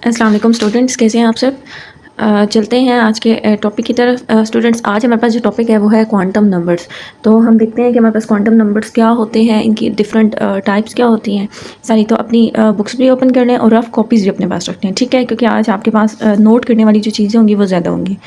अस्सलाम वालेकुम स्टूडेंट्स, कैसे हैं आप सब। चलते हैं आज के टॉपिक की तरफ। स्टूडेंट्स, आज हमारे पास जो टॉपिक है वो है क्वांटम नंबर्स। तो हम देखते हैं कि हमारे पास क्वांटम नंबर्स क्या होते हैं, इनकी डिफरेंट टाइप्स क्या होती हैं सारी। तो अपनी बुक्स भी ओपन कर लें और रफ़ कॉपीज़ भी अपने पास रखते हैं, ठीक है, क्योंकि आज आपके पास नोट करने वाली जो चीज़ें होंगी वो ज़्यादा होंगी।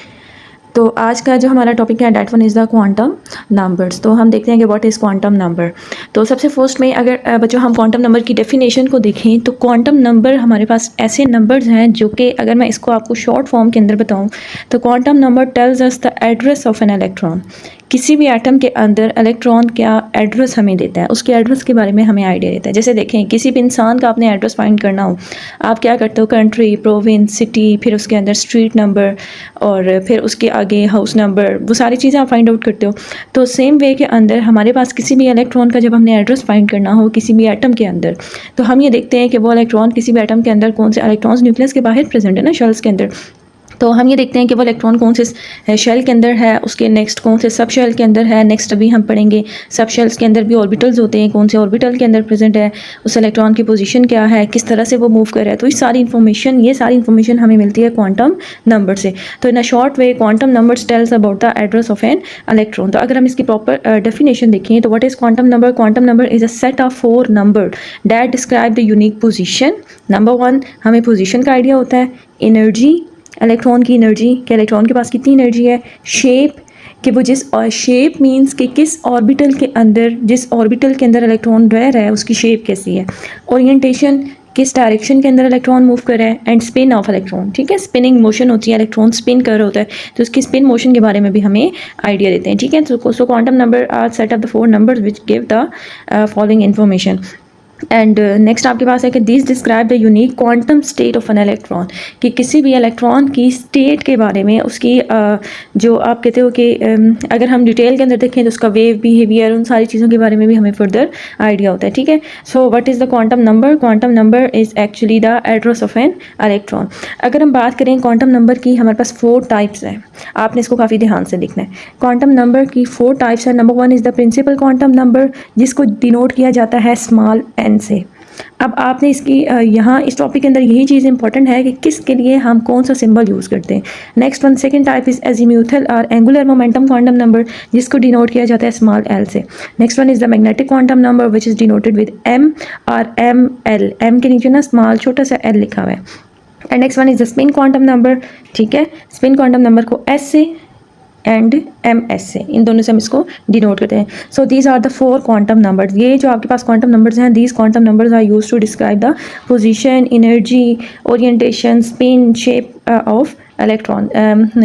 तो आज का जो हमारा टॉपिक है that one is the quantum numbers. तो हम देखते हैं कि व्हाट इज़ क्वांटम नंबर। तो सबसे फर्स्ट में अगर बच्चों हम क्वांटम नंबर की डेफिनेशन को देखें तो क्वांटम नंबर हमारे पास ऐसे नंबर्स हैं जो कि अगर मैं इसको आपको शॉर्ट फॉर्म के अंदर बताऊं तो quantum number tells us the address of an electron. किसी भी एटम के अंदर इलेक्ट्रॉन क्या एड्रेस हमें देता है, उसके एड्रेस के बारे में हमें आइडिया देता है। जैसे देखें, किसी भी इंसान का आपने एड्रेस फाइंड करना हो, आप क्या करते हो, कंट्री, प्रोविंस, सिटी, फिर उसके अंदर स्ट्रीट नंबर और फिर उसके आगे हाउस नंबर, वो सारी चीज़ें आप फाइंड आउट करते हो। तो सेम वे के अंदर हमारे पास किसी भी इलेक्ट्रॉन का जब हमने एड्रेस फाइंड करना हो किसी भी एटम के अंदर, तो हम ये देखते हैं कि वो इलेक्ट्रॉन किसी भी एटम के अंदर कौन से इलेक्ट्रॉन्स न्यूक्लियस के बाहर प्रेजेंट है ना, शेल्स के अंदर। तो हम ये देखते हैं कि वो इलेक्ट्रॉन कौन से शेल के अंदर है, उसके नेक्स्ट कौन से सब शेल के अंदर है। नेक्स्ट अभी हम पढ़ेंगे सब शेल्स के अंदर भी ऑर्बिटल्स होते हैं, कौन से ऑर्बिटल के अंदर प्रेजेंट है, उस इलेक्ट्रॉन की पोजीशन क्या है, किस तरह से वो मूव कर रहा है। तो ये सारी इन्फॉर्मेशन हमें मिलती है क्वांटम नंबर से। तो in a short way quantum numbers tells about the address of an electron. तो अगर हम इसकी प्रॉपर डेफिनेशन देखें तो what is quantum number. Quantum number is a set of 4 number that describe the unique position. Number 1 हमें position का idea होता है। एनर्जी, इलेक्ट्रॉन की एनर्जी, कि इलेक्ट्रॉन के पास कितनी एनर्जी है। शेप, कि वो जिस शेप मींस कि किस ऑर्बिटल के अंदर, जिस ऑर्बिटल के अंदर इलेक्ट्रॉन रह रहा है उसकी शेप कैसी है। ओरिएंटेशन, किस डायरेक्शन के अंदर इलेक्ट्रॉन मूव कर रहा है। एंड स्पिन ऑफ इलेक्ट्रॉन, ठीक है, स्पिनिंग मोशन होती है, इलेक्ट्रॉन स्पिन कर रहा होता है, तो उसकी स्पिन मोशन के बारे में भी हमें आइडिया देते हैं, ठीक है। So quantum number are set of the 4 numbers which give the following information. And next आपके पास है कि this describe the unique quantum state of an electron, कि किसी भी इलेक्ट्रॉन की स्टेट के बारे में, उसकी जो आप कहते हो कि अगर हम डिटेल के अंदर देखें तो उसका वेव बिहेवियर, उन सारी चीज़ों के बारे में भी हमें फर्दर आइडिया होता है, ठीक है। So what is the quantum number. Quantum number is actually the address of an electron. अगर हम बात करें क्वांटम नंबर की, हमारे पास 4 टाइप्स हैं, आपने इसको काफ़ी ध्यान से लिखना है। क्वांटम नंबर की 4 टाइप्स है। Number 1 is the principal quantum number, जिसको डिनोट किया जाता है स्मॉल एन से। अब आपने इसकी यहाँ इस टॉपिक के अंदर यही चीज़ इंपॉर्टेंट है कि किसके लिए हम कौन सा सिंबल यूज़ करते हैं। Next one, second type is azimuthal और एंगुलर मोमेंटम क्वांटम नंबर, जिसको डिनोट किया जाता है स्मॉल एल से। Next one is the magnetic quantum number which is denoted with M और एम एल, एम के नीचे ना स्मॉल छोटा सा एल लिखा हुआ है। And next one is the spin quantum number, ठीक है, स्पिन क्वांटम नंबर को एस से एंड एम एस से, इन दोनों से हम इसको डिनोट करते हैं। So these are the 4 quantum numbers. ये जो आपके पास क्वांटम नंबर्स हैं, these quantum numbers are use to describe the position, energy, orientation, spin, shape of electron.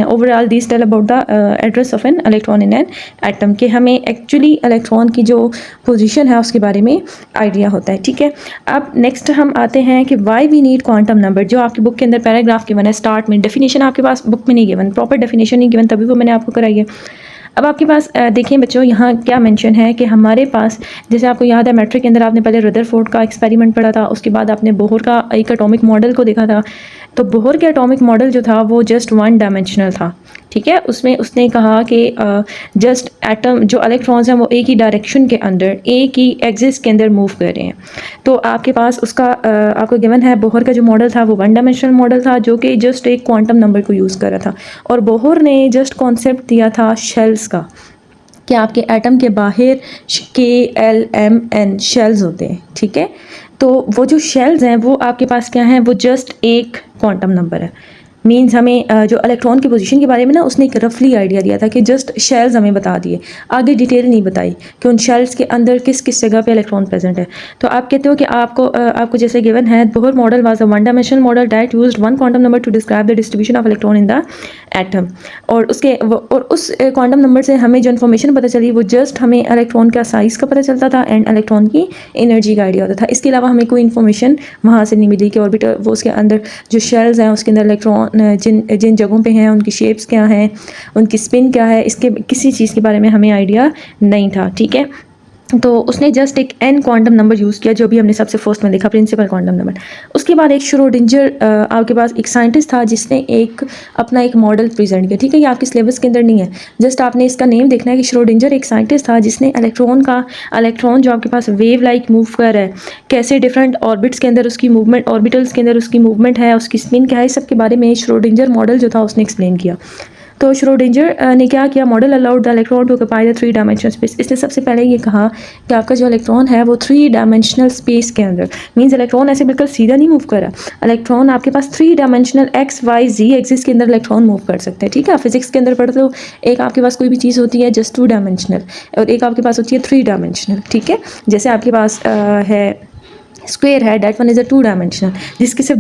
Overall these tell about the address of an electron in an atom, के हमें actually electron की जो position है उसके बारे में idea होता है, ठीक है। अब नेक्स्ट हम आते हैं कि why we need quantum number. जो आपकी बुक के अंदर पैराग्राफ गिवन है स्टार्ट में, डेफिनेशन आपके पास बुक में नहीं गिवन, प्रॉपर डेफिनेशन नहीं गिवन, तभी वो मैंने आपको कराई है। अब आपके पास देखिए बच्चों, यहाँ क्या मेंशन है कि हमारे पास, जैसे आपको याद है मैट्रिक के अंदर आपने पहले रदरफोर्ड का एक्सपेरिमेंट पढ़ा था, उसके बाद आपने बोहर का एक एटॉमिक मॉडल को देखा था। तो बोहर के एटॉमिक मॉडल जो था वो जस्ट 1 डायमेंशनल था, ठीक है। उसमें उसने कहा कि जस्ट एटम, जो इलेक्ट्रॉन्स हैं वो एक ही डायरेक्शन के अंदर, एक ही एक्सिस के अंदर मूव कर रहे हैं। तो आपके पास उसका आपको गिवन है, बोहर का जो मॉडल था वो 1 डायमेंशनल मॉडल था, जो कि जस्ट एक क्वांटम नंबर को यूज़ कर रहा था। और बोहर ने जस्ट कॉन्सेप्ट दिया था शेल्स का, कि आपके एटम के बाहर KLMN शेल्स होते हैं, ठीक है। तो वो जो शेल्स हैं वो आपके पास क्या हैं, वो जस्ट एक क्वांटम नंबर है। मीन्स हमें जो इलेक्ट्रॉन की पोजीशन के बारे में ना उसने एक रफली आइडिया दिया था कि जस्ट शेल्स हमें बता दिए, आगे डिटेल नहीं बताई कि उन शेल्स के अंदर किस किस जगह पे इलेक्ट्रॉन प्रेजेंट है। तो आप कहते हो कि आपको जैसे गिवन है, Bohr model was a 1 dimensional model that used 1 quantum number two describe the distribution of electron in the atom. और उस क्वांटम नंबर से हमें जो इन्फॉर्मेशन पता चली वो जस्ट हमें इलेक्ट्रॉन का साइज़ का पता चलता था एंड इलेक्ट्रॉन की एनर्जी का आइडिया होता था। इसके अलावा हमें कोई इन्फॉर्मेशन वहाँ से नहीं मिली कि ऑर्बिटल, वो उसके अंदर जो शेल्स हैं उसके अंदर इलेक्ट्रॉन जिन जिन जगहों पे हैं उनकी शेप्स क्या हैं, उनकी स्पिन क्या है, इसके किसी चीज़ के बारे में हमें आइडिया नहीं था, ठीक है। तो उसने जस्ट एक n क्वांटम नंबर यूज़ किया, जो भी हमने सबसे फर्स्ट में देखा, प्रिंसिपल क्वांटम नंबर। उसके बाद एक श्रोडिंजर आपके पास एक साइंटिस्ट था जिसने अपना एक मॉडल प्रेजेंट किया। ठीक है, ये आपके सिलेबस के अंदर नहीं है, जस्ट आपने इसका नेम देखना है कि श्रोडिंजर एक साइंटिस्ट था जिसने इलेक्ट्रॉन जो आपके पास वेव लाइक मूव कर रहा है, कैसे डिफरेंट ऑर्बिट्स के अंदर उसकी मूवमेंट, ऑर्बिटल्स के अंदर उसकी मूवमेंट है, उसकी स्पिन क्या है, इस सब के बारे में श्रोडिंजर मॉडल जो था उसने एक्सप्लेन किया। तो श्रोडिंजर ने क्या किया, model allowed the electron to occupy the 3 dimensional space. इसने सबसे पहले ये कहा कि आपका जो इलेक्ट्रॉन है वो 3 डायमेंशनल स्पेस के अंदर, मींस इलेक्ट्रॉन ऐसे बिल्कुल सीधा नहीं मूव कर रहा, इलेक्ट्रॉन आपके पास 3 डायमेंशनल एक्स वाई जी एक्सिस के अंदर इलेक्ट्रॉन मूव कर सकते हैं। ठीक है, फिजिक्स के अंदर पढ़ते हो, एक आपके पास कोई भी चीज़ होती है जस्ट 2 डायमेंशनल और एक आपके पास होती है 3 डायमेंशनल। ठीक है, जैसे आपके पास है स्क्वायर है, that one is a 2 dimensional, जिसके सिर्फ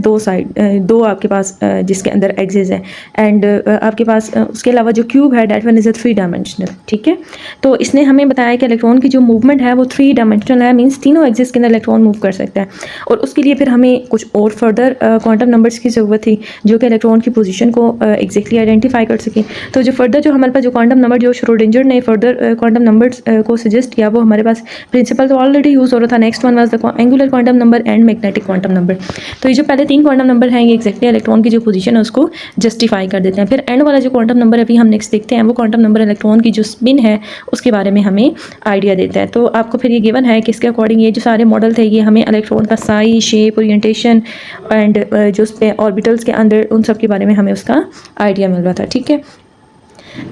दो आपके पास जिसके अंदर एक्सिस है, एंड आपके पास उसके अलावा जो क्यूब है that one is a 3 dimensional. ठीक है, तो इसने हमें बताया कि इलेक्ट्रॉन की जो मूवमेंट है वो 3 डायमेंशनल है, मींस तीनों एक्सिस के अंदर इलेक्ट्रॉन मूव कर सकता है। और उसके लिए फिर हमें कुछ और फर्दर क्वांटम नंबर्स की ज़रूरत थी जो कि इलेक्ट्रॉन की पोजीशन को एग्जैक्टली आइडेंटिफाई कर सकें। तो जो फर्दर जो हमारे पास जो क्वांटम नंबर जो श्रोडिंजर ने फर्दर क्वांटम नंबर्स को सजेस्ट किया, वो हमारे पास प्रिंसिपल तो ऑलरेडी यूज़ हो रहा था। Next one was the angular quantum number and magnetic quantum number. तो ये जो पहले 3 क्वांटम नंबर हैं ये एक्जैक्टली इलेक्ट्रॉन की जो पोजीशन है उसको जस्टिफाई कर देते हैं। फिर एंड वाला जो क्वांटम नंबर अभी हम नेक्स्ट देखते हैं, वो क्वांटम नंबर इलेक्ट्रॉन की जो स्पिन है उसके बारे में हमें आइडिया देता है। तो आपको फिर ये गिवन है कि इसके अकॉर्डिंग ये जो सारे मॉडल थे ये हमें इलेक्ट्रॉन का साइज, शेप, ओरिएंटेशन एंड जो उस पर ऑर्बिटल्स के अंदर उन सब के बारे में हमें उसका आइडिया मिल रहा था। ठीक है,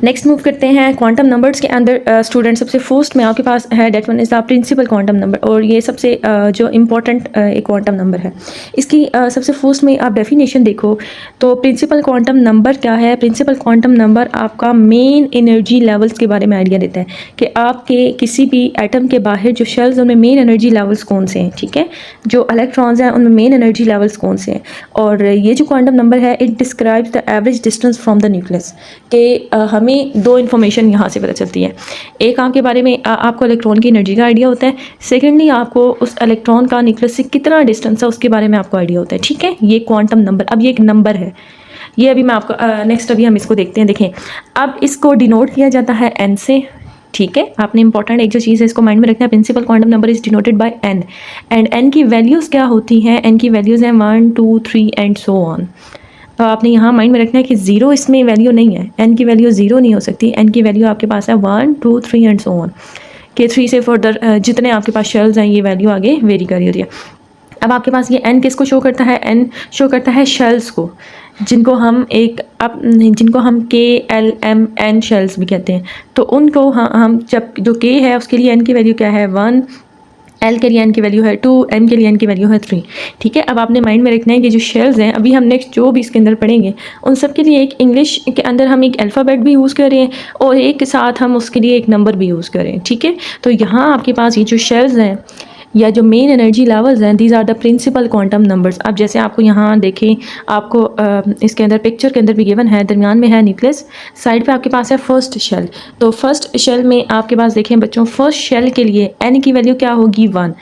नेक्स्ट मूव करते हैं क्वांटम नंबर्स के अंदर। स्टूडेंट सबसे फर्स्ट में आपके पास है that one is the principal quantum number, और ये सबसे जो इम्पोर्टेंट एक क्वांटम नंबर है। इसकी सबसे फर्स्ट में आप डेफिनेशन देखो तो प्रिंसिपल क्वांटम नंबर क्या है। प्रिंसिपल क्वांटम नंबर आपका मेन एनर्जी लेवल्स के बारे में आइडिया देता है कि आपके किसी भी एटम के बाहर जो शेल्स उनमें मेन एनर्जी लेवल्स कौन से हैं। ठीक है, जो इलेक्ट्रॉन्स हैं उनमें मेन एनर्जी लेवल्स कौन से हैं। और ये जो क्वांटम नंबर है it describes the average distance from the nucleus, कि हमें 2 इन्फॉर्मेशन यहाँ से पता चलती है। एक आपके बारे में आपको इलेक्ट्रॉन की एनर्जी का आइडिया होता है, सेकेंडली आपको उस इलेक्ट्रॉन का न्यूक्लियस से कितना डिस्टेंस है उसके बारे में आपको आइडिया होता है। ठीक है, ये क्वांटम नंबर, अब ये एक नंबर है, ये अभी मैं आपको नेक्स्ट अभी हम इसको देखते हैं। देखें, अब इसको डिनोट किया जाता है एन से। ठीक है, आपने इंपॉर्टेंट एक जो चीज़ है इसको माइंड में रखना है, principal quantum number is denoted by N, and N की वैल्यूज़ क्या होती हैं, एन की वैल्यूज़ हैं 1 2 3 एंड सो ऑन। तो आपने यहाँ माइंड में रखना है कि ज़ीरो इसमें वैल्यू नहीं है, एन की वैल्यू ज़ीरो नहीं हो सकती, एन की वैल्यू आपके पास है 1 2 3 एंड सो ऑन, के 3 से फर्दर जितने आपके पास शेल्स हैं ये वैल्यू आगे वेरी कर रही होती है। अब आपके पास ये एन किसको शो करता है, एन शो करता है शेल्स को, जिनको हम के एल एम एन शेल्स भी कहते हैं। तो उनको हम जब जो के है उसके लिए एन की वैल्यू क्या है 1, एल के लिए एन की वैल्यू है 2, एम के लिए एन की वैल्यू है 3। ठीक है, अब आपने माइंड में रखना है कि जो शेल्स हैं अभी हम नेक्स्ट जो भी इसके अंदर पढ़ेंगे उन सब के लिए एक इंग्लिश के अंदर हम एक अल्फ़ाबेट भी यूज़ कर रहे हैं और एक के साथ हम उसके लिए एक नंबर भी यूज़ कर रहे हैं। ठीक है, तो यहाँ आपके पास ये जो शेल्स हैं या जो मेन एनर्जी लेवल्स हैं these are the principal quantum numbers. अब जैसे आपको यहाँ देखें, आपको इसके अंदर पिक्चर के अंदर भी गिवन है, दरमियान में है न्यूक्लियस, साइड पे आपके पास है फर्स्ट शेल। तो फर्स्ट शेल में आपके पास देखें बच्चों, फर्स्ट शेल के लिए एन की वैल्यू क्या होगी 1,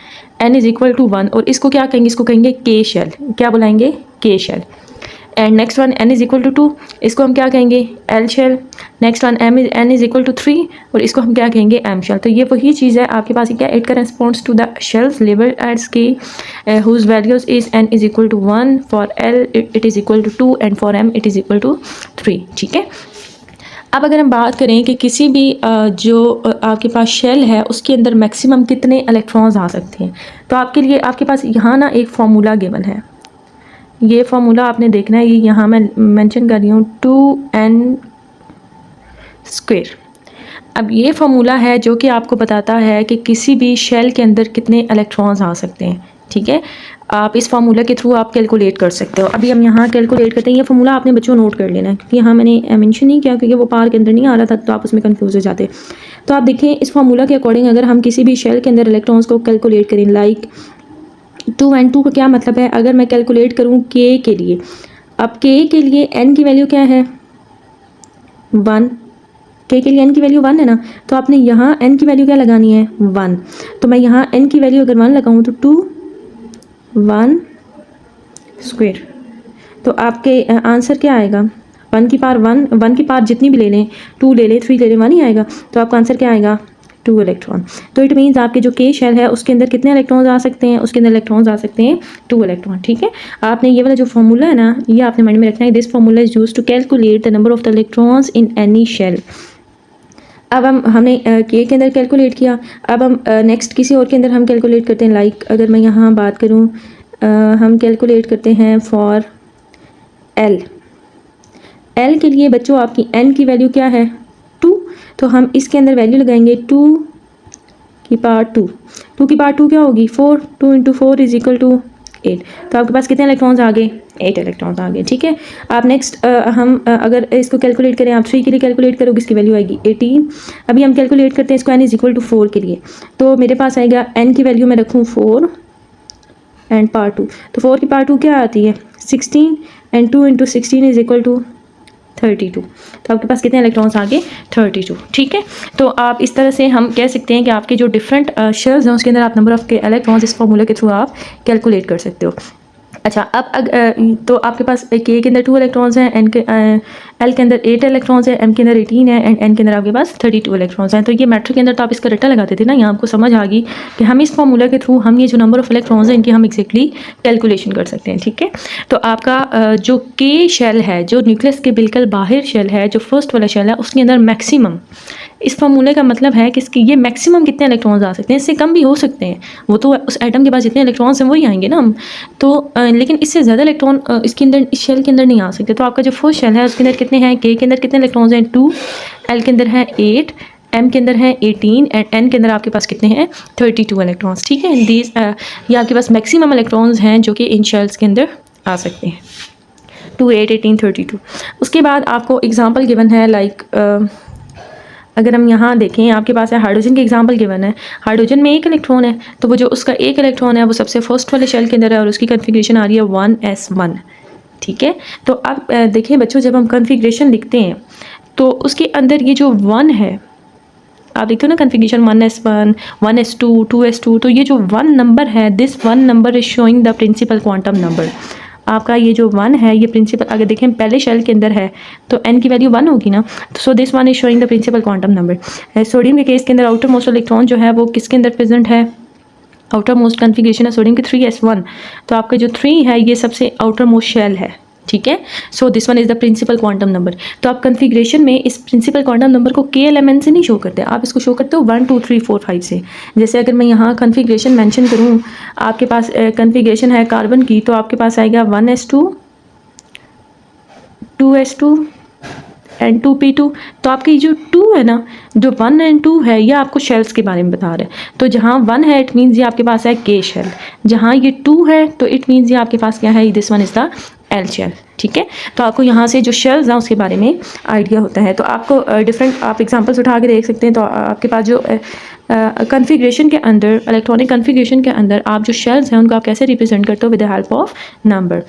एन इज़ इक्वल टू 1, और इसको क्या कहेंगे, इसको कहेंगे के शेल, क्या बुलाएंगे, K shell. And next one N is equal to 2, इसको हम क्या कहेंगे, L shell. Next one N is equal to 3, और इसको हम क्या कहेंगे, एम शेल। तो ये वही चीज़ है आपके पास, क्या it corresponds to the shells labelled as K whose values is N is equal to 1, for L it is equal to 2 and for M it is equal to 3। ठीक है, अब अगर हम बात करें कि किसी भी जो आपके पास शेल है उसके अंदर मैक्सिमम कितने इलेक्ट्रॉन्स आ सकते हैं, तो आपके लिए आपके पास यहाँ ना एक फार्मूला गिवन है। ये फार्मूला आपने देखना है, ये यहाँ मैं मेंशन कर रही हूँ 2n²। अब ये फार्मूला है जो कि आपको बताता है कि किसी भी शेल के अंदर कितने इलेक्ट्रॉन्स आ सकते हैं। ठीक है, आप इस फार्मूला के थ्रू आप कैलकुलेट कर सकते हो। अभी हम यहाँ कैलकुलेट करते हैं, ये फार्मूला आपने बच्चों नोट कर लेना है, क्योंकि यहाँ मैंने मेंशन नहीं किया क्योंकि वो पार के अंदर नहीं आ रहा था, तो आप उसमें कंफ्यूज हो जाते। तो आप देखें इस फार्मूला के अकॉर्डिंग अगर हम किसी भी शेल के अंदर इलेक्ट्रॉन्स को कैलकुलेट करें, लाइक 2 and 2 का क्या मतलब है, अगर मैं कैलकुलेट करूँ के के लिए, अब के लिए n की वैल्यू क्या है 1, के लिए n की वैल्यू 1 है ना, तो आपने यहाँ n की वैल्यू क्या लगानी है 1। तो मैं यहाँ n की वैल्यू अगर 1 लगाऊँ तो 2 1²। तो आपके आंसर क्या आएगा, 1 की पावर 1 की पावर जितनी भी ले लें, 2 ले लें, 3 ले लें, 1 ही आएगा। तो आपका आंसर क्या आएगा 2 इलेक्ट्रॉन। तो इट मीन्स आपके जो के शेल है उसके अंदर कितने इलेक्ट्रॉन्स आ सकते हैं, उसके अंदर इलेक्ट्रॉन्स आ सकते हैं 2 इलेक्ट्रॉन। ठीक है, आपने ये वाला जो फॉर्मूला है ना, ये आपने माइंड में रखना है। This formula is used to calculate the number of the electrons in any shell. अब हमने के अंदर कैलकुलेट किया, अब हम नेक्स्ट किसी और के अंदर हम कैलकुलेट करते हैं। लाइक अगर मैं यहाँ बात करूँ, हम कैलकुलेट करते हैं फॉर एल। एल के लिए बच्चों आपकी एन की वैल्यू क्या है 2, तो हम इसके अंदर वैल्यू लगाएंगे 2 की पावर 2। 2 की पावर 2 क्या होगी 4, 2 इंटू 4 इज इक्वल टू 8। तो आपके पास कितने इलेक्ट्रॉन्स आ गए 8 इलेक्ट्रॉन्स आ गए। ठीक है, आप नेक्स्ट हम अगर इसको कैलकुलेट करें, आप 3 के लिए कैलकुलेट करोगे, इसकी वैल्यू आएगी 18। अभी हम कैलकुलेट करते हैं इसको n इज इक्वल टू 4 के लिए, तो मेरे पास आएगा n की वैल्यू मैं रखूँ 4 एंड पावर 2। तो 4 की पावर 2 क्या आती है 16 and 2 into 16 is equal to 32। तो आपके पास कितने इलेक्ट्रॉन्स आ गए 32। ठीक है, तो आप इस तरह से हम कह सकते हैं कि आपके जो डिफरेंट शेल्स हैं उसके अंदर आप नंबर ऑफ के इलेक्ट्रॉन्स इस फॉर्मूले के थ्रू आप कैलकुलेट कर सकते हो। अच्छा, अब तो आपके पास के के अंदर 2 इलेक्ट्रॉन्स हैं, एन के एल के अंदर 8 इलेक्ट्रॉन्स हैं, एम के अंदर 18 है एंड एन के अंदर आपके पास 32 इलेक्ट्रॉन्स हैं। तो ये मैट्रिक के अंदर तो आप इसका रट्टा लगाते थे ना, यहाँ आपको समझ आ गई कि हम इस फॉर्मूला के थ्रू हम ये जो नंबर ऑफ इलेक्ट्रॉन्स हैं इनकी हम एक्जैक्टली कैलकुलेशन कर सकते हैं। ठीक है, तो आपका जो के शेल है, जो न्यूक्लियस के बिल्कुल बाहर शेल है, जो फर्स्ट वाला शेल है, उसके अंदर मैक्सिमम, इस फॉर्मूले का मतलब है कि इसकी ये मैक्सिमम कितने इलेक्ट्रॉन्स आ सकते हैं, इससे कम भी हो सकते हैं, वो तो उस एटम के पास जितने इलेक्ट्रॉन्स हैं वही आएंगे ना हम तो लेकिन इससे ज़्यादा इलेक्ट्रॉन इसके अंदर, इस शेल के अंदर नहीं आ सकते। तो आपका जो फर्स्ट शेल है उसके अंदर कितने हैं, के अंदर कितने इलेक्ट्रॉन्स हैं 2, एल के अंदर है 8, एम के अंदर है 18 एंड एन के अंदर आपके पास कितने हैं 32 इलेक्ट्रॉन्स। ठीक है, दीज ये आपके पास मैक्सिमम इलेक्ट्रॉन्स हैं जो कि इन शेल्स के अंदर आ सकते हैं 2, 8, 18, 32। उसके बाद आपको एग्जाम्पल गिवन है, लाइक अगर हम यहाँ देखें, आपके पास है हाइड्रोजन के एग्जांपल गिवन है। हाइड्रोजन में 1 इलेक्ट्रॉन है, तो वो जो उसका 1 इलेक्ट्रॉन है वो सबसे फर्स्ट वाले शेल के अंदर है और उसकी कन्फिग्रेशन आ रही है 1s1। ठीक है, तो अब देखिए बच्चों, जब हम कन्फिग्रेशन लिखते हैं तो उसके अंदर ये जो 1 है, आप देखते हो ना कन्फिग्रेशन 1s1, 1s2, 2s2, तो ये जो 1 नंबर है, this 1 number is showing the principal quantum number. आपका ये जो 1 है ये प्रिंसिपल, अगर देखें पहले शेल के अंदर है तो n की वैल्यू 1 होगी ना, तो so this 1 is showing the principal quantum number. Sodium के केस के अंदर आउटर मोस्ट इलेक्ट्रॉन जो है वो किसके अंदर प्रेजेंट है, आउटर मोस्ट कन्फिग्रेशन है सोडियम के 3s1, तो आपका जो 3 है ये सबसे आउटर मोस्ट शेल है। ठीक है, so this one is the principal quantum number. तो आप कन्फिग्रेशन में इस प्रिंसिपल क्वांटम नंबर को के एलिमेंट से नहीं शो करते, आप इसको शो करते हो 1, 2, 3, 4, 5 से। जैसे अगर मैं यहाँ कन्फिग्रेशन मेंशन करूँ, आपके पास कन्फिग्रेशन है कार्बन की, तो आपके पास आएगा 1s2, 2s2 एंड 2p2। तो आपकी जो 2 है ना, जो 1 एंड 2 है, ये आपको शेल्स के बारे में बता रहा है। तो जहाँ 1 है इट मीन्स ये आपके पास है के शेल, जहाँ ये 2 है तो इट मीन्स ये आपके पास क्या है, this one is the L shell. ठीक है, तो आपको यहाँ से जो शेल्स हैं उसके बारे में आइडिया होता है। तो आपको डिफरेंट आप एग्जांपल्स उठा के देख सकते हैं। तो आपके पास जो कन्फिग्रेशन के अंदर, इलेक्ट्रॉनिक कन्फिग्रेशन के अंदर आप जो शेल्स हैं उनको आप कैसे रिप्रेजेंट करते हो, with the help of number.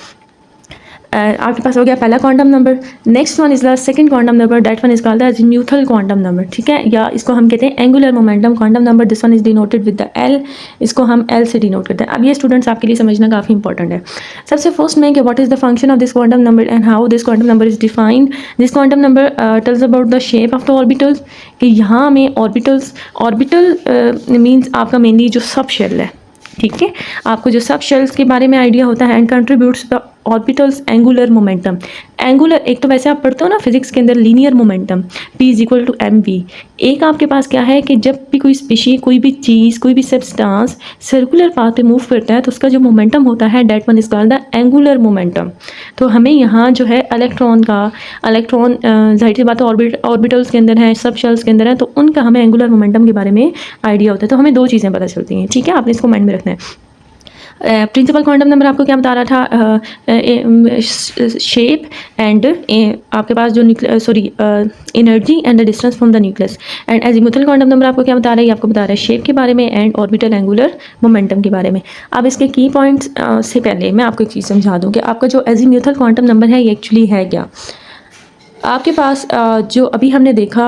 आपके पास हो गया पहला quantum number. Next one is the second quantum number, that one is called the azimuthal quantum number. ठीक है, या इसको हम कहते हैं angular momentum quantum number. This one is denoted with the L, इसको हम एल से डिनोट करते हैं। अब ये स्टूडेंट्स आपके लिए समझना काफ़ी इंपॉर्टेंट है। सबसे फर्स्ट में कि what is the function of this quantum number and how this quantum number is defined. This quantum number tales about the shape of the orbitals, कि यहाँ हमें ऑर्बिटल्स, ऑर्बिटल मीन्स आपका मेनली जो सब शेल है। ठीक है, आपको जो सब शेल्स के बारे में आइडिया होता है। And contributes the orbitals angular momentum. Angular, एक तो वैसे आप पढ़ते हो ना फिजिक्स के अंदर linear momentum, P is equal to mv। एक आपके पास क्या है कि जब भी कोई स्पीशी, कोई भी चीज़, कोई भी सब्सटेंस सर्कुलर पाथ पे मूव करता है तो उसका जो मोमेंटम होता है that one is called the angular momentum. तो हमें यहाँ जो है इलेक्ट्रॉन जाहिर सी बात है ऑर्बिटल्स के अंदर है, सब शेल्स के अंदर है, तो उनका हमें एंगुलर मोमेंटम के बारे में आइडिया होता है। तो हमें 2 चीज़ें पता चलती हैं। ठीक है, आपने इसको माइंड में रखना है। प्रिंसिपल क्वांटम नंबर आपको क्या बता रहा था, शेप एंड आपके पास जो energy and the distance from the nucleus. And azimuthal quantum number आपको क्या बता रहा है, आपको बता रहा है शेप के बारे में एंड ऑर्बिटल एंगुलर मोमेंटम के बारे में। अब इसके की पॉइंट्स से पहले मैं आपको एक चीज़ समझा दूँ कि आपका जो एजीमुथल क्वांटम नंबर है ये एक्चुअली है क्या। आपके पास जो अभी हमने देखा,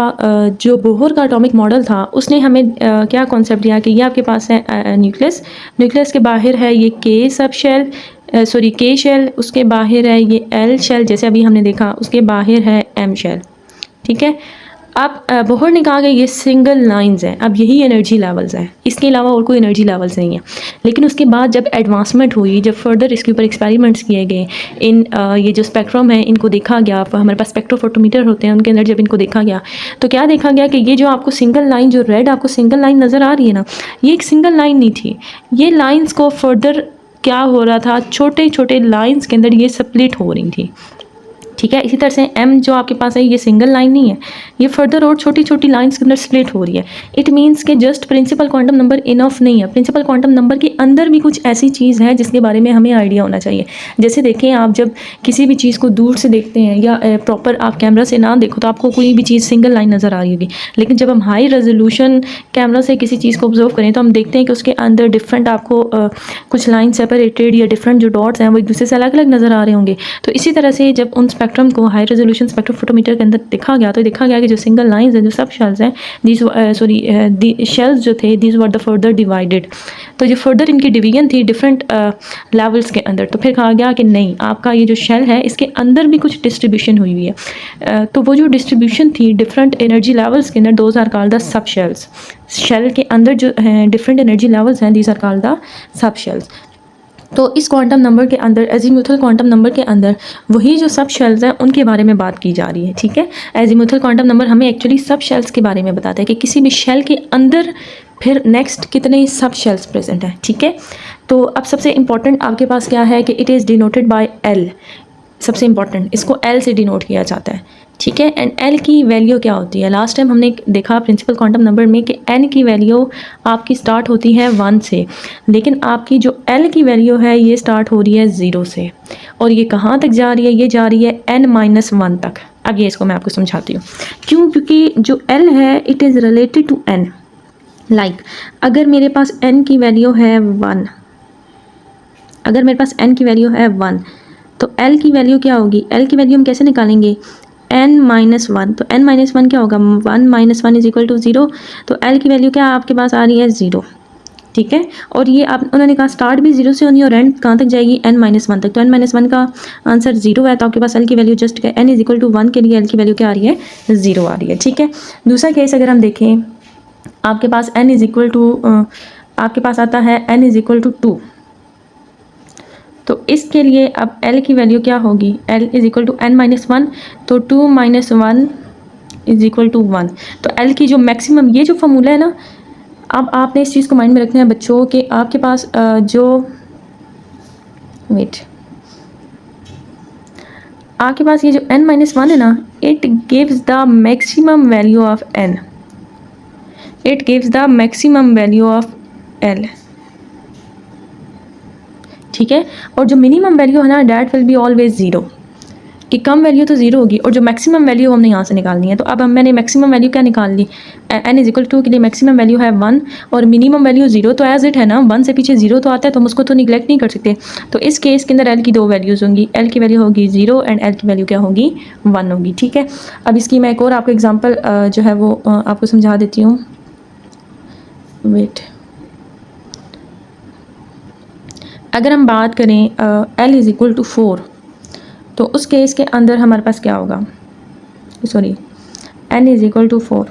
जो बोहर का एटॉमिक मॉडल था उसने हमें क्या कॉन्सेप्ट दिया कि ये आपके पास है न्यूक्लियस के बाहर है ये के सब शेल, के शेल, उसके बाहर है ये एल शेल, जैसे अभी हमने देखा, उसके बाहर है एम शेल। ठीक है, अब बोहर ने कहा कि ये सिंगल लाइंस हैं, अब यही एनर्जी लेवल्स हैं, इसके अलावा और कोई एनर्जी लेवल्स नहीं है। लेकिन उसके बाद जब एडवांसमेंट हुई, जब फर्दर इसके ऊपर एक्सपेरिमेंट्स किए गए, इन ये जो स्पेक्ट्रम है इनको देखा गया, हमारे पास स्पेक्ट्रोफोटोमीटर होते हैं, उनके अंदर जब इनको देखा गया तो क्या देखा गया कि ये जो आपको सिंगल लाइन, जो रेड आपको सिंगल लाइन नज़र आ रही है ना, ये एक सिंगल लाइन नहीं थी। ये लाइन्स को फर्दर क्या हो रहा था, छोटे छोटे लाइन्स के अंदर ये स्प्लिट हो रही थी। ठीक है, इसी तरह से एम जो आपके पास है ये सिंगल लाइन नहीं है, ये फर्दर और छोटी छोटी लाइंस के अंदर स्प्लिट हो रही है। इट मींस कि just principal quantum number enough नहीं है, प्रिंसिपल क्वांटम नंबर के अंदर भी कुछ ऐसी चीज़ है जिसके बारे में हमें आइडिया होना चाहिए। जैसे देखें, आप जब किसी भी चीज़ को दूर से देखते हैं या प्रॉपर आप कैमरा से ना देखो तो आपको कोई भी चीज़ सिंगल लाइन नज़र आ रही होगी, लेकिन जब हम हाई रेजोल्यूशन कैमरा से किसी चीज़ को ऑब्जर्व करें तो हम देखते हैं कि उसके अंदर डिफरेंट आपको कुछ लाइन सेपरेटेड या डिफरेंट जो डॉट्स हैं वो एक दूसरे से अलग अलग नज़र आ रहे होंगे। तो इसी तरह से जब उन स्पेक्ट्रम को हाई रेजोल्यूशन स्पेक्ट्रोफोटोमीटर के अंदर देखा गया तो देखा गया कि जो सिंगल लाइंस हैं, जो सब शेल्स हैं, दी शेल्स जो थे, these were the further divided. तो जो फर्दर इनकी डिवीजन थी डिफरेंट लेवल्स के अंदर, तो फिर कहा गया कि नहीं, आपका ये जो शेल है इसके अंदर भी कुछ डिस्ट्रीब्यूशन हुई हुई है। तो वो जो डिस्ट्रीब्यूशन थी डिफरेंट एनर्जी लेवल्स के अंदर, those are called the sub shells. Shell के अंदर जो डिफरेंट एनर्जी लेवल्स हैं, these are called the sub shells. तो इस क्वांटम नंबर के अंदर, एजीमुथल क्वांटम नंबर के अंदर वही जो सब शेल्स हैं उनके बारे में बात की जा रही है। ठीक है, एजीमुथल क्वांटम नंबर हमें एक्चुअली सब शेल्स के बारे में बताता है कि किसी भी शेल के अंदर फिर नेक्स्ट कितने सब शेल्स प्रेजेंट हैं। ठीक है, तो अब सबसे इंपॉर्टेंट आपके पास क्या है कि it is denoted by L. सबसे इंपॉर्टेंट, इसको एल से डिनोट किया जाता है। ठीक है, एंड एल की वैल्यू क्या होती है? लास्ट टाइम हमने देखा प्रिंसिपल क्वांटम नंबर में कि एन की वैल्यू आपकी स्टार्ट होती है 1 से, लेकिन आपकी जो एल की वैल्यू है ये स्टार्ट हो रही है 0 से, और ये कहाँ तक जा रही है? ये जा रही है n-1 तक। अब ये इसको मैं आपको समझाती हूँ क्यों, क्योंकि जो एल है it is related to N. Like अगर मेरे पास n की वैल्यू है 1, अगर मेरे पास n की वैल्यू है 1 तो l की वैल्यू क्या होगी? l की वैल्यू हम कैसे निकालेंगे? n-1, तो n-1 क्या होगा? 1 - 1 इज इक्वल टू 0, तो l की वैल्यू क्या आपके पास आ रही है? 0। ठीक है, और ये आप उन्होंने कहा स्टार्ट भी 0 से होनी है और एंड कहाँ तक जाएगी? n-1 तक। तो n-1 का आंसर 0 है, तो आपके पास l की value just n is equal to 1 के लिए l की वैल्यू क्या आ रही है? 0 आ रही है। ठीक है, दूसरा केस अगर हम देखें, आपके पास n इज इक्वल टू आपके पास आता है n इज इक्वल टू 2, तो इसके लिए अब l की वैल्यू क्या होगी? l is equal to n-1, तो 2 - 1 इज इक्वल टू 1। तो l की जो मैक्सिमम, ये जो फॉर्मूला है ना, अब आपने इस चीज़ को माइंड में रखना है बच्चों कि आपके पास आपके पास ये जो n-1 है ना, it gives the maximum value of n, it gives the maximum value of l। ठीक है, और जो मिनिमम वैल्यू है ना, डैट विल बी ऑलवेज 0, कि कम वैल्यू तो 0 होगी और जो मैक्सिमम वैल्यू हमने यहाँ से निकालनी है। तो अब मैंने मैक्सिमम वैल्यू क्या निकाल ली? n इज इक्वल टू के लिए मैक्सिमम वैल्यू है 1 और मिनिमम वैल्यू 0, तो एज इट है ना, 1 से पीछे 0 तो आता है, तो हम उसको तो निगलेक्ट नहीं कर सकते। तो इस केस के अंदर l की 2 वैल्यूज़ होंगी, l की वैल्यू होगी 0 एंड l की वैल्यू क्या होगी? 1 होगी। ठीक है, अब इसकी मैं एक और आपको एग्जाम्पल जो है वो आपको समझा देती हूँ। अगर हम बात करें l इज़ इक्वल टू 4, तो उस केस के अंदर हमारे पास क्या होगा? Sorry, n is equal to 4,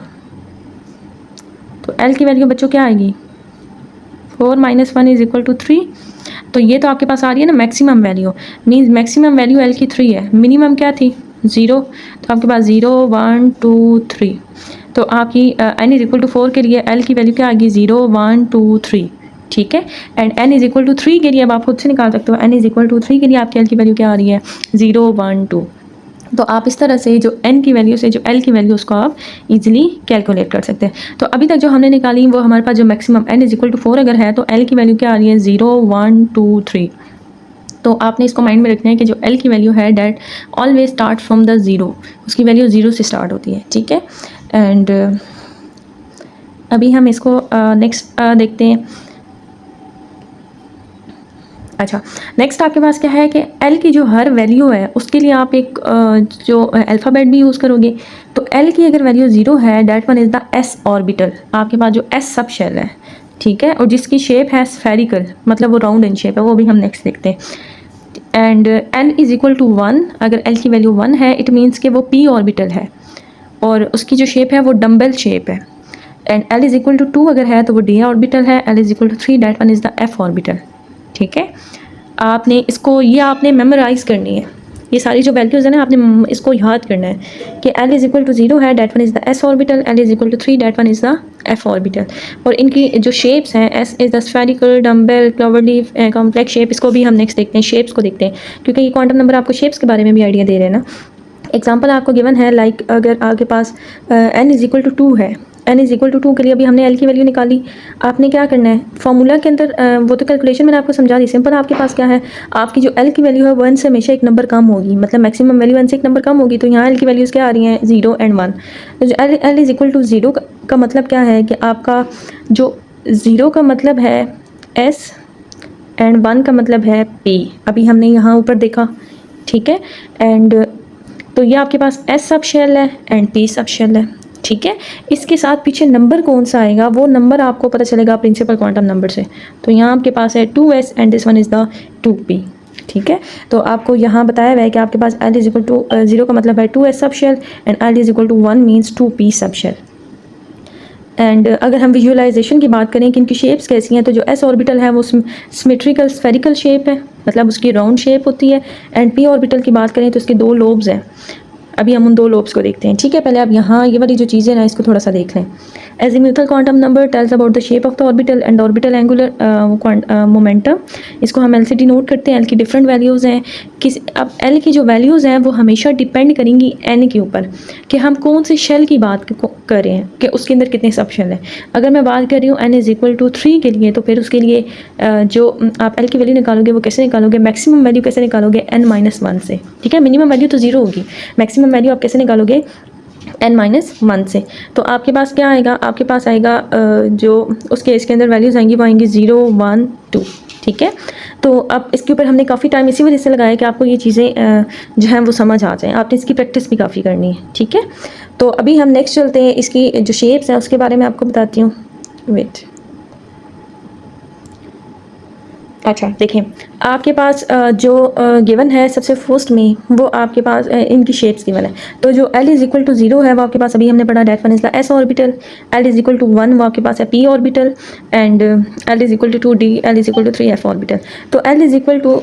तो l की वैल्यू बच्चों क्या आएगी? 4 - 1 इज़ इक्वल टू 3। तो ये तो आपके पास आ रही है ना maximum value, means maximum value l की 3 है, मिनिमम क्या थी? 0, तो आपके पास 0 1 2 3, तो आपकी n इज़ इक्वल टू 4 के लिए l की वैल्यू क्या आएगी? 0 1 2 3। ठीक है, and n is equal to 3 के लिए अब आप खुद से निकाल सकते हो, n इज़ इक्वल टू 3 के लिए आपकी l की वैल्यू क्या आ रही है? 0 1 2। तो आप इस तरह से जो n की वैल्यू से जो l की वैल्यू उसको आप इजीली कैलकुलेट कर सकते हैं। तो अभी तक जो हमने निकाली वो हमारे पास जो maximum n is equal to 4 अगर है तो l की वैल्यू क्या आ रही है? 0 1 2 3। तो आपने इसको माइंड में रखना है कि जो l की वैल्यू है that always start from the 0, उसकी वैल्यू 0 से स्टार्ट होती है। ठीक है, एंड अभी हम इसको नेक्स्ट देखते हैं। अच्छा, नेक्स्ट आपके पास क्या है कि l की जो हर वैल्यू है उसके लिए आप एक जो अल्फ़ाबेट भी यूज़ करोगे। तो l की अगर वैल्यू 0 है, that one is the s orbital, आपके पास जो s सब शेल है। ठीक है, और जिसकी शेप है स्फेरिकल, मतलब वो राउंड इन शेप है, वो भी हम नेक्स्ट देखते हैं। And l is equal to 1, अगर l की वैल्यू 1 है इट मीन्स कि वो p ऑर्बिटल है, और उसकी जो शेप है वो डम्बल शेप है। And L is equal to 2 अगर है तो वो d ऑर्बिटल है, L is equal to 3 that one is the f orbital. ठीक है, आपने इसको ये आपने मेमोराइज़ करनी है, ये सारी जो वैल्यूज़ है ना आपने इसको याद करना है कि L इज इक्वल टू 0 है, that one is the s orbital, L is equal to 3 that one is the f orbital. और इनकी जो शेप्स हैं, s is the spherical, dumbbell, clover leaf, complex shape, इसको भी हम नेक्स्ट देखते हैं, शेप्स को देखते हैं, क्योंकि ये क्वांटम नंबर आपको शेप्स के बारे में भी आइडिया दे रहे हैं ना। एग्जाम्पल आपको गिवन है, लाइक अगर आपके पास n इज इक्वल टू 2 है, n इज इक्वल टू 2 के लिए अभी हमने l की वैल्यू निकाली। आपने क्या करना है, फार्मूला के अंदर वो तो कैलकुलेशन मैंने आपको समझा दी, सिंपल आपके पास क्या है, आपकी जो l की वैल्यू है 1 से हमेशा एक नंबर कम होगी, मतलब मैक्सिमम वैल्यू 1 से एक नंबर कम होगी। तो यहाँ l की वैल्यूज़ क्या आ रही हैं, 0 एंड 1। तो जो l इज इक्वल टू 0 का मतलब क्या है कि आपका जो 0 का मतलब है s एंड 1 का मतलब है p, अभी हमने यहाँ ऊपर देखा। ठीक है, एंड तो ये आपके पास s सब शेल है एंड p सब शेल है। ठीक है, इसके साथ पीछे नंबर कौन सा आएगा वो नंबर आपको पता चलेगा प्रिंसिपल क्वांटम नंबर से। तो यहाँ आपके पास है 2s and this one is the 2p। ठीक है, तो आपको यहाँ बताया हुआ है कि आपके पास l इज इक्वल टू 0 का मतलब है 2s sub shell and l is equal to 1 means 2p sub shell. And अगर हम विजुअलाइजेशन की बात करें कि इनकी शेप्स कैसी हैं, तो जो s ऑर्बिटल है वो सिमेट्रिकल स्फेरिकल शेप है, मतलब उसकी राउंड शेप होती है। एंड p ऑर्बिटल की बात करें तो इसके 2 लोब्स हैं, अभी हम उन 2 लोब्स को देखते हैं। ठीक है, पहले आप यहाँ ये वाली जो चीज़ें ना इसको थोड़ा सा देख लें। Azimuthal quantum number tales about the shape of the orbital and orbital angular momentum. इसको हम L से डिनोट करते हैं। L की डिफरेंट वैल्यूज़ हैं, अब L की जो वैल्यूज़ हैं वो हमेशा डिपेंड करेंगी n के ऊपर कि हम कौन से शेल की बात कर रहे हैं कि उसके अंदर कितने सब शेल हैं। अगर मैं बात कर रही हूँ n इज़ इक्वल टू 3 के लिए, तो फिर उसके लिए जो आप L की वैल्यू निकालोगे वो कैसे निकालोगे, मैक्सिमम वैल्यू कैसे निकालोगे, n-1 से। ठीक है, मिनिमम वैल्यू तो 0 होगी, मैक्सिमम वैल्यू आप कैसे निकालोगे, n-1 से। तो आपके पास क्या आएगा, आपके पास आएगा जो उसके इसके अंदर वैल्यूज़ आएंगी वो आएंगी 0, 1, 2। ठीक है, तो अब इसके ऊपर हमने काफ़ी टाइम इसी वजह से लगाया कि आपको ये चीज़ें जो हैं वो समझ आ जाएं, आपने इसकी प्रैक्टिस भी काफ़ी करनी है। ठीक है, तो अभी हम नेक्स्ट चलते हैं, इसकी जो शेप्स हैं उसके बारे में आपको बताती हूँ। वेट, अच्छा देखें, आपके पास जो गिवन है सबसे फर्स्ट में वो आपके पास इनकी शेप्स गिवन है। तो जो L इज़ इक्वल टू 0 है वो आपके पास अभी हमने पढ़ा, that one is the s orbital. L is equal to 1 वो आपके पास है p orbital and L is equal to 2d, L is equal to 3 f orbital. तो L इज़ इक्वल टू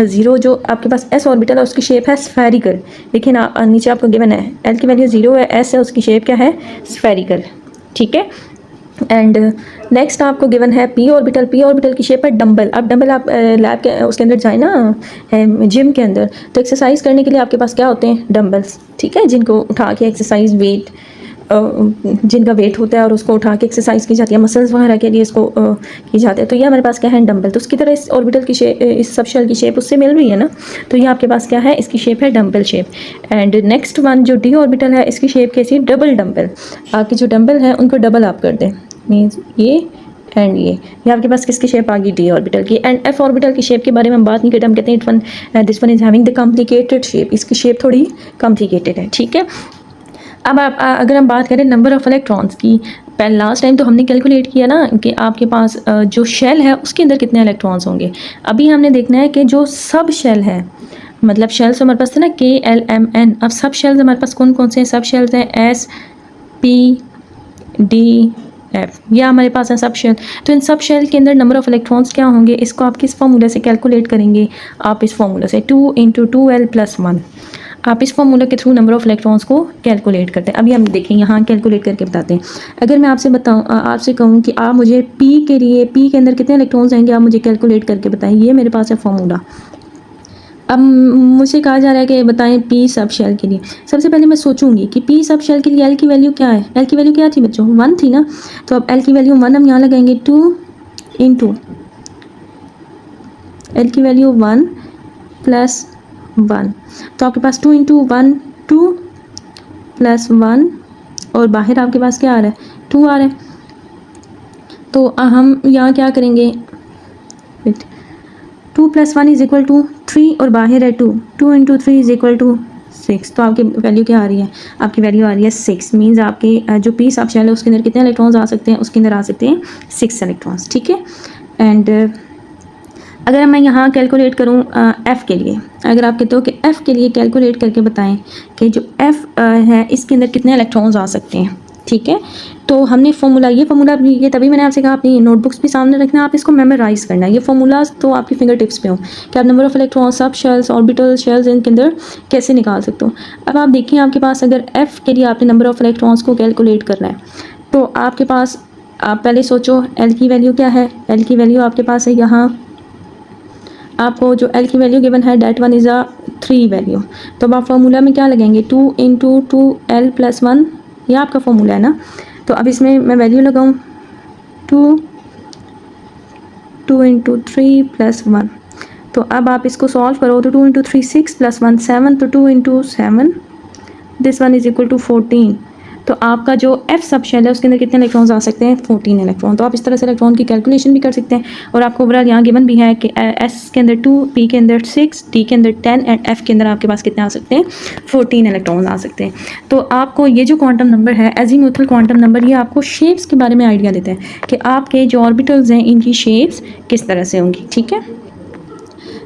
0 जो आपके पास s ऑर्बिटल है उसकी शेप है स्फेरिकल। देखिए ना नीचे आपको गिवन है L की वैल्यू 0 है, s है, उसकी शेप क्या है, स्फेरिकल। ठीक है, एंड नेक्स्ट आपको गिवन है p ऑर्बिटल। p ऑर्बिटल की शेप है डम्बल। अब डम्बल आप लैब के उसके अंदर जाए ना, जिम के अंदर, तो एक्सरसाइज करने के लिए आपके पास क्या होते हैं, डम्बल्स। ठीक है, जिनको उठा के एक्सरसाइज वेट जिनका वेट होता है और उसको उठा के एक्सरसाइज की जाती है, मसल्स वगैरह के लिए इसको की जाती है। तो ये हमारे पास क्या है, डम्बल। तो उसकी तरह इस ऑर्बिटल की शेप, इस सब शेल की शेप उससे मिल रही है ना, तो ये आपके पास क्या है, इसकी शेप है dumbbell shape. And next one जो d ऑर्बिटल है इसकी शेप कैसी है, डबल डम्बल। आपके जो डम्बल है उनको डबल आप कर दें, मीन्स ये एंड ये आपके पास किसकी शेप आ गई, डी ऑर्बिटल की। एंड एफ ऑर्बिटल की शेप के बारे में हम बात नहीं करते, हम कहते हैं it one this one is having the complicated shape, इसकी शेप थोड़ी कॉम्प्लिकेटेड है। ठीक है, अब आप अगर हम बात करें नंबर ऑफ़ इलेक्ट्रॉन्स की, पहले लास्ट टाइम तो हमने कैलकुलेट किया ना कि आपके पास जो शेल है उसके अंदर कितने इलेक्ट्रॉन्स होंगे। अभी हमने देखना है कि जो सब शेल है, मतलब शेल्स हमारे पास थे ना K, L, M, N, अब सब शेल्स हमारे पास कौन कौन से हैं, सब शेल्स हैं S, P, D, F, यह हमारे पास है सब शेल। तो इन सब शेल के अंदर नंबर ऑफ़ इलेक्ट्रॉन्स क्या होंगे, इसको आप किस फार्मूला से कैलकुलेट करेंगे, आप इस फार्मूला से 2 × 2L + 1, आप इस फार्मूला के थ्रू नंबर ऑफ़ इलेक्ट्रॉन्स को कैलकुलेट करते हैं। अभी हम देखें यहाँ कैलकुलेट करके बताते हैं। अगर मैं आपसे बताऊँ, आपसे कहूँ कि आप मुझे P के लिए, P के अंदर कितने इलेक्ट्रॉन्स आएंगे, आप मुझे कैलकुलेट करके बताएं। ये मेरे पास है फार्मूला। अब मुझे कहा जा रहा है कि बताएं P सब शेल के लिए। सबसे पहले मैं सोचूंगी कि P सब शेल के लिए L की वैल्यू क्या है। L की वैल्यू क्या थी बच्चों, 1 थी ना। तो अब L की वैल्यू 1 हम यहाँ लगाएंगे, 2 × L की वैल्यू 1 + 1, तो आपके पास 2 × 1 2 + 1, और बाहर आपके पास क्या आ रहा है, 2 आ रहा है। तो हम यहाँ क्या करेंगे, 2 + 1 = 3 और बाहर है 2, 2 × 3 = 6। तो आपकी वैल्यू क्या आ रही है, आपकी वैल्यू आ रही है 6। मीन्स आपके जो P सब शेल है उसके अंदर कितने इलेक्ट्रॉन्स आ सकते हैं, उसके अंदर आ सकते हैं 6 इलेक्ट्रॉन्स। ठीक है, एंड अगर मैं यहाँ कैलकुलेट करूँ एफ़ के लिए, अगर आप कहते हो कि एफ़ के लिए कैलकुलेट करके बताएं कि जो एफ़ है इसके अंदर कितने इलेक्ट्रॉन्स आ सकते हैं, ठीक है। तो हमने फार्मूला ये तभी मैंने आपसे कहा अपनी नोटबुक्स भी सामने रखना है, आप इसको मेमोराइज़ करना है। ये फार्मूलाज तो आपकी फिंगर टिप्स पे हो कि आप नंबर ऑफ़ इलेक्ट्रॉन्स, सब शेल्स, ऑर्बिटल शेल्स इनके अंदर कैसे निकाल सकते हो। अब आप देखिए आपके पास अगर एफ़ के लिए आपने नंबर ऑफ़ इलेक्ट्रॉन्स को कैलकुलेट करना है तो आपके पास, आप पहले सोचो एल की वैल्यू क्या है। एल की वैल्यू आपके पास है यहाँ, आपको जो एल की वैल्यू गिवन है that one is a 3 value. तो अब आप फार्मूला में क्या लगाएंगे, 2 × 2l + 1, यह आपका फार्मूला है ना। तो अब इसमें मैं वैल्यू लगाऊँ 2 × 3 + 1। तो अब आप इसको सॉल्व करो तो 2 × 3 6 + 1 7, तो 2 × 7 this one is equal to 14। तो आपका जो एफ सब शेल है उसके अंदर कितने इलेक्ट्रॉन्स आ सकते हैं, 14 इलेक्ट्रॉन। तो आप इस तरह से इलेक्ट्रॉन की कैलकुलेशन भी कर सकते हैं। और आपको ओवरऑल यहाँ गिवन भी है कि एस के अंदर 2, पी के अंदर 6, टी के अंदर 10 एंड एफ के अंदर आपके पास कितने आ सकते हैं, 14 इलेक्ट्रॉन आ सकते हैं। तो आपको ये जो क्वांटम नंबर है एजीमुथल क्वांटम नंबर, ये आपको शेप्स के बारे में आइडिया देते हैं कि आपके जो ऑर्बिटल्स हैं इनकी शेप्स किस तरह से होंगी, ठीक है।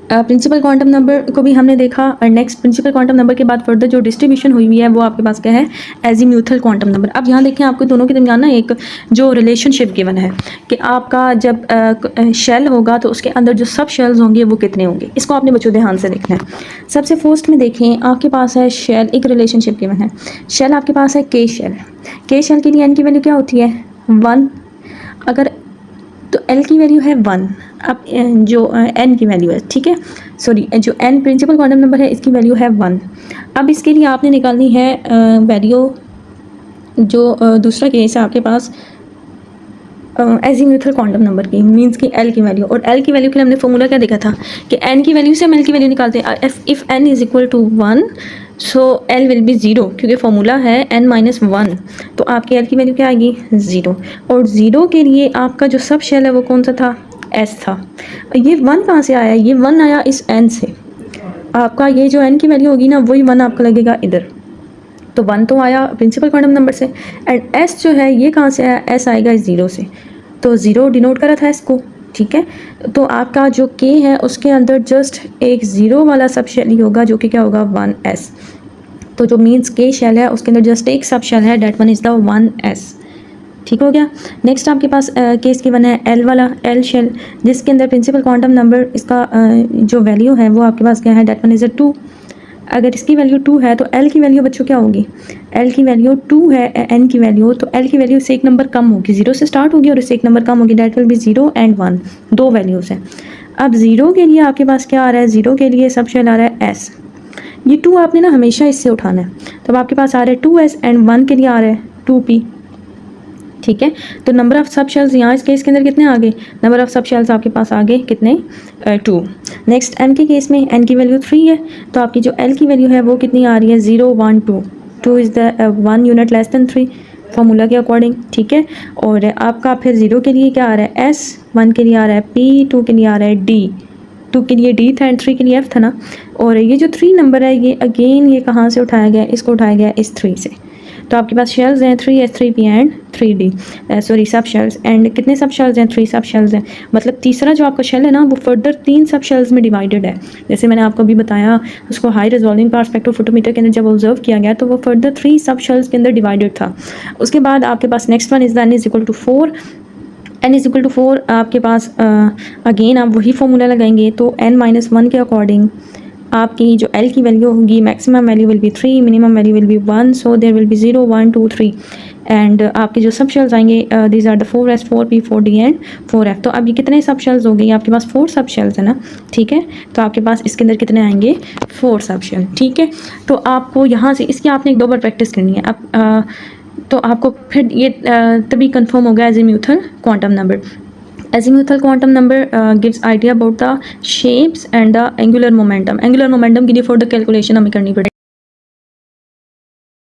प्रिंसिपल क्वांटम नंबर को भी हमने देखा और नेक्स्ट प्रिंसिपल क्वांटम नंबर के बाद फर्दर जो डिस्ट्रीब्यूशन हुई हुई है वो आपके पास क्या है, एजीम्यूथल क्वांटम नंबर। अब यहाँ देखें आपको दोनों के दरमियान ना एक जो रिलेशनशिप गिवन है कि आपका जब शेल होगा तो उसके अंदर जो सब शेल्स होंगे वो कितने होंगे, इसको आपने बच्चों ध्यान से देखना है। सबसे फर्स्ट में देखें आपके पास है शेल, एक रिलेशनशिप गिवन है। शेल आपके पास है के शेल, के शेल के लिए एन की वैल्यू क्या होती है 1, अगर तो एल की वैल्यू है 1। अब जो एन की वैल्यू है, ठीक है, सॉरी जो एन प्रिंसिपल क्वांटम नंबर है इसकी वैल्यू है 1। अब इसके लिए आपने निकालनी है वैल्यू, जो दूसरा केस है आपके पास एजीम्यूथल क्वांटम नंबर की, मींस की एल की वैल्यू। और एल की वैल्यू के लिए हमने फॉर्मूला क्या देखा था कि एन की वैल्यू से हम एल की वैल्यू निकालते हैं। If N is equal to 1 so L will be 0, क्योंकि फॉर्मूला है n - 1, तो आपकी एल की वैल्यू क्या आएगी 0। और 0 के लिए आपका जो सब शेल है वो कौन सा था, s था। ये 1 कहाँ से आया, ये 1 आया इस n से। आपका ये जो n की वैल्यू होगी ना वही 1 आपका लगेगा इधर, तो 1 तो आया प्रिंसिपल क्वांटम नंबर से। एंड s जो है ये कहाँ से आया, s आएगा इस 0 से, तो 0 डिनोट करा था इसको, ठीक है। तो आपका जो k है उसके अंदर जस्ट एक 0 वाला सब शेल ही होगा जो कि क्या होगा 1s। तो जो मीन्स k शेल है उसके अंदर जस्ट एक सब शेल है, that one is the 1s, ठीक हो गया। नेक्स्ट आपके पास केस गिवन है एल वाला, एल शेल, जिसके अंदर प्रिंसिपल क्वांटम नंबर इसका जो वैल्यू है वो आपके पास क्या है, डेट वन इज़ 2। अगर इसकी वैल्यू 2 है तो एल की वैल्यू बच्चों क्या होगी, एल की वैल्यू 2 है एन की वैल्यू, तो एल की वैल्यू से एक नंबर कम होगी, 0 से स्टार्ट होगी और इससे एक नंबर कम होगी, डेट विल बी 0 एंड 1, दो वैल्यूज़ हैं। अब 0 के लिए आपके पास क्या आ रहा है, 0 के लिए सब शेल आ रहा है एस, ये 2 आपने ना हमेशा इससे उठाना है। तो अब आपके पास आ रहा है 2s एंड 1 के लिए आ रहा है 2p, ठीक है। तो नंबर ऑफ़ सब शेल्स यहाँ इस केस के अंदर कितने आ गए, नंबर ऑफ़ सब शेल्स आपके पास आ गए कितने 2। नेक्स्ट एन के केस में एन की वैल्यू 3 है, तो आपकी जो एल की वैल्यू है वो कितनी आ रही है 0 1 2, 2 is the 1 unit less than 3 formula के अकॉर्डिंग, ठीक है। और आपका फिर 0 के लिए क्या आ रहा है s, 1 के लिए आ रहा है p, 2 के लिए आ रहा है d, 2 के लिए d था एंड 3 के लिए f था ना। और ये जो 3 नंबर है ये अगेन ये कहाँ से उठाया गया, इसको उठाया गया इस 3 से। तो आपके पास शेल्स हैं 3s 3p and 3d, sorry सब शेल्स, एंड कितने सब शेल्स हैं 3 सब शेल्स हैं। मतलब तीसरा जो आपका शेल है ना वो फर्दर 3 सब शेल्स में डिवाइडेड है, जैसे मैंने आपको अभी बताया उसको हाई रिजॉल्विंग पावर स्पेक्ट्रोफोटोमीटर के अंदर जब ऑब्जर्व किया गया तो वो फर्दर 3 सब शेल्स के अंदर डिवाइडेड था। उसके बाद आपके पास next one is n is equal to 4, n is equal to 4 आपके पास अगेन आप वही फार्मूला लगाएंगे, तो n - 1 के अकॉर्डिंग आपकी जो l की वैल्यू होगी maximum value will be 3, minimum value will be 1, so there will be 0 1 2 3 and आपके जो सब शेल्स आएंगे these are the 4s 4p 4d and 4f। तो अब ये कितने सब शेल्स हो गए, आपके पास 4 सब शेल्स है ना, ठीक है। तो आपके पास इसके अंदर कितने आएंगे 4 सब शेल, ठीक है। तो आपको यहाँ से इसकी आपने एक दो बार प्रैक्टिस करनी है। अब तो आपको फिर ये तभी कंफर्म हो गया azimuthal quantum number. Azimuthal quantum number gives idea about the shapes and the angular momentum. Angular momentum के लिए फर्दर कैलकुलेशन हमें करनी पड़ेगी।